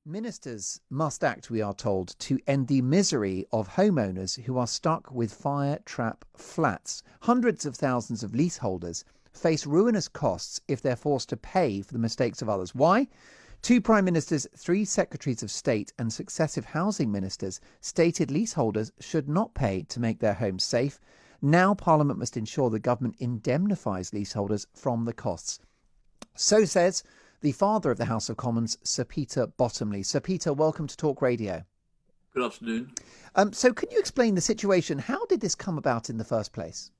Ministers must act, we are told, to end the misery of homeowners who are stuck with fire trap flats. Hundreds of thousands of leaseholders face ruinous costs if they're forced to pay for the mistakes of others. Why? Two prime ministers, three secretaries of state and successive housing ministers stated leaseholders should not pay to make their homes safe. Now Parliament must ensure the government indemnifies leaseholders from the costs. So says the father of the House of Commons, Sir Peter Bottomley. Sir Peter, welcome to Talk Radio. Good afternoon. So can you explain the situation? How did this come about in the first place?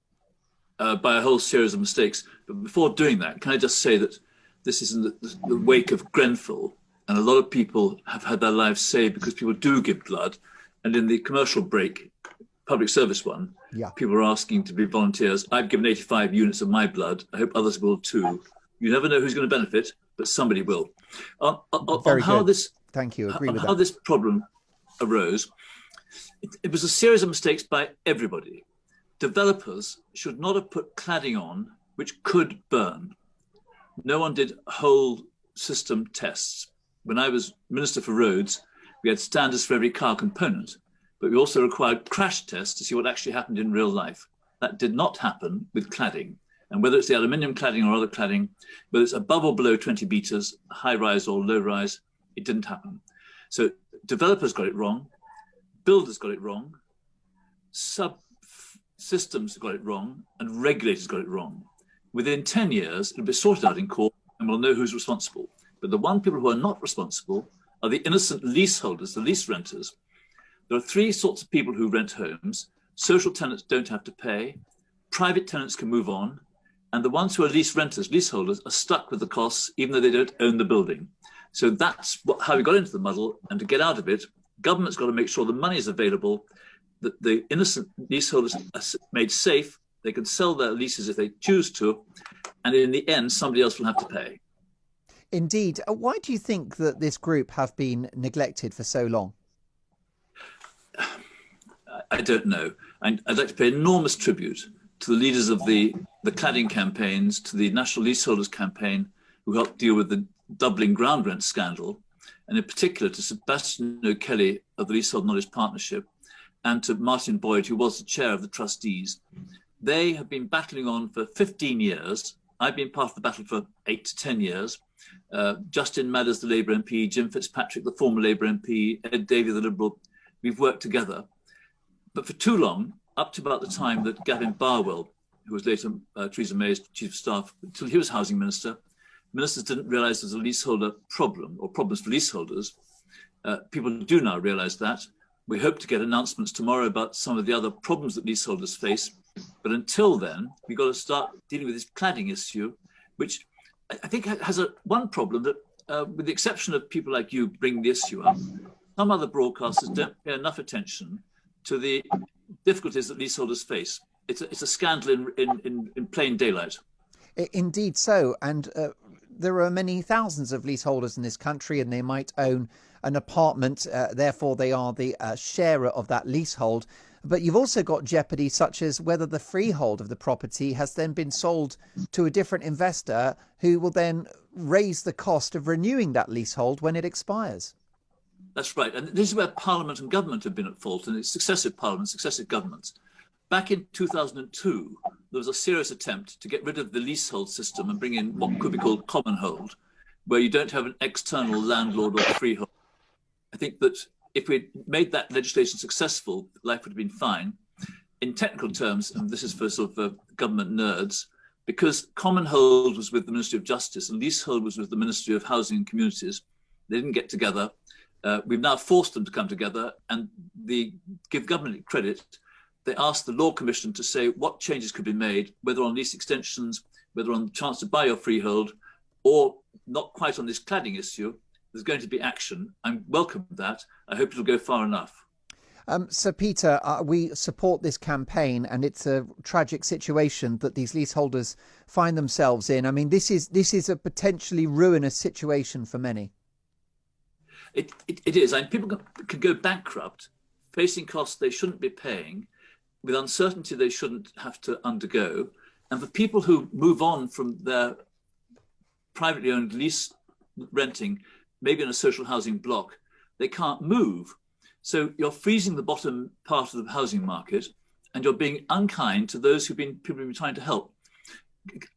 By a whole series of mistakes. But before doing that, can I just say that this is in the wake of Grenfell, and a lot of people have had their lives saved because people do give blood. And in the commercial break, public service one, people are asking to be volunteers. I've given 85 units of my blood. I hope others will too. You never know who's going to benefit, but somebody will. On how this, thank you. Agree with how that. this problem arose, it was a series of mistakes by everybody. Developers should not have put cladding on, which could burn. No one did whole system tests. When I was Minister for Roads, we had standards for every car component, but we also required crash tests to see what actually happened in real life. That did not happen with cladding. And whether it's the aluminium cladding or other cladding, whether it's above or below 20 metres, high rise or low rise, it didn't happen. So developers got it wrong, builders got it wrong, sub-systems got it wrong, and regulators got it wrong. Within 10 years, it'll be sorted out in court and we'll know who's responsible. But the one people who are not responsible are the innocent leaseholders, the lease renters. There are three sorts of people who rent homes. Social tenants don't have to pay, private tenants can move on, and the ones who are lease renters, leaseholders, are stuck with the costs even though they don't own the building. So that's how we got into the muddle. And to get out of it, government's got to make sure the money is available, that the innocent leaseholders are made safe, they can sell their leases if they choose to, and in the end, somebody else will have to pay. Indeed. Why do you think that this group have been neglected for so long? I don't know. I'd like to pay enormous tribute to the leaders of the cladding campaigns, to the National Leaseholders campaign, who helped deal with the doubling ground rent scandal, and in particular to Sebastian O'Kelly of the Leasehold Knowledge Partnership, and to Martin Boyd, who was the chair of the trustees. They have been battling on for 15 years. I've been part of the battle for 8 to 10 years. Justin Madders, the Labour MP, Jim Fitzpatrick, the former Labour MP, Ed Davey, the Liberal, we've worked together. But for too long, up to about the time that Gavin Barwell, who was later Theresa May's chief of staff, until he was housing minister, ministers didn't realise there was a leaseholder problem or problems for leaseholders. People do now realise that. We hope to get announcements tomorrow about some of the other problems that leaseholders face. But until then, we've got to start dealing with this cladding issue, which I think has one problem that, with the exception of people like you bringing the issue up, some other broadcasters don't pay enough attention to the difficulties that leaseholders face. It's a scandal in plain daylight. Indeed so. And there are many thousands of leaseholders in this country, and they might own an apartment. Therefore, they are the sharer of that leasehold. But you've also got jeopardy such as whether the freehold of the property has then been sold to a different investor who will then raise the cost of renewing that leasehold when it expires. That's right. And this is where Parliament and government have been at fault, and it's successive parliaments, successive governments. Back in 2002, there was a serious attempt to get rid of the leasehold system and bring in what could be called Commonhold, where you don't have an external landlord or freehold. I think that if we'd made that legislation successful, life would have been fine. In technical terms, and this is for sort of government nerds, because Commonhold was with the Ministry of Justice and Leasehold was with the Ministry of Housing and Communities, they didn't get together. We've now forced them to come together, and give government credit. They asked the Law Commission to say what changes could be made, whether on lease extensions, whether on the chance to buy your freehold, or not quite on this cladding issue. There's going to be action. I welcome that. I hope it'll go far enough. Sir Peter, we support this campaign, and it's a tragic situation that these leaseholders find themselves in. I mean, this is a potentially ruinous situation for many. It is. And people could go bankrupt, facing costs they shouldn't be paying, with uncertainty they shouldn't have to undergo. And for people who move on from their privately owned lease renting, maybe in a social housing block, they can't move. So you're freezing the bottom part of the housing market, and you're being unkind to those people who've been trying to help.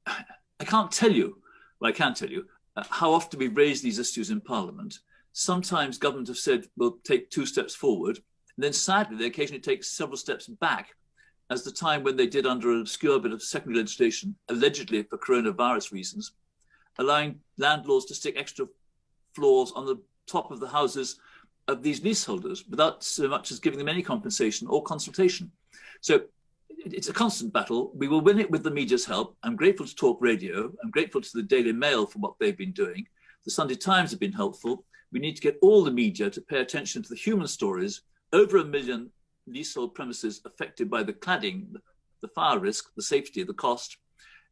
I can't tell you, well, I can tell you, how often we've raised these issues in Parliament. Sometimes government have said, we'll take 2 steps forward. And then sadly, they occasionally take several steps back, as the time when they did under an obscure bit of secondary legislation, allegedly for coronavirus reasons, allowing landlords to stick extra floors on the top of the houses of these leaseholders without so much as giving them any compensation or consultation. So it's a constant battle. We will win it with the media's help. I'm grateful to talkRADIO. I'm grateful to the Daily Mail for what they've been doing. The Sunday Times have been helpful. We need to get all the media to pay attention to the human stories. Over 1 million leasehold premises affected by the cladding, the fire risk, the safety, the cost.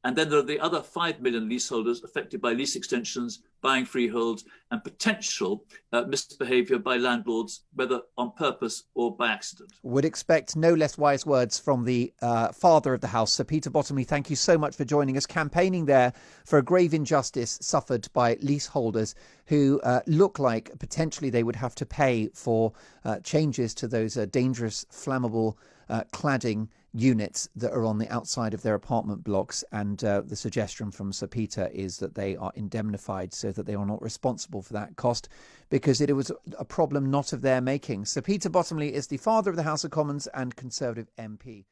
And then there are the other 5 million leaseholders affected by lease extensions, buying freeholds, and potential misbehaviour by landlords, whether on purpose or by accident. Would expect no less wise words from the father of the house, Sir Peter Bottomley. Thank you so much for joining us, campaigning there for a grave injustice suffered by leaseholders who look like potentially they would have to pay for changes to those dangerous, flammable cladding units that are on the outside of their apartment blocks, and the suggestion from Sir Peter is that they are indemnified so that they are not responsible for that cost, because it was a problem not of their making. Sir Peter Bottomley is the father of the House of Commons and Conservative MP.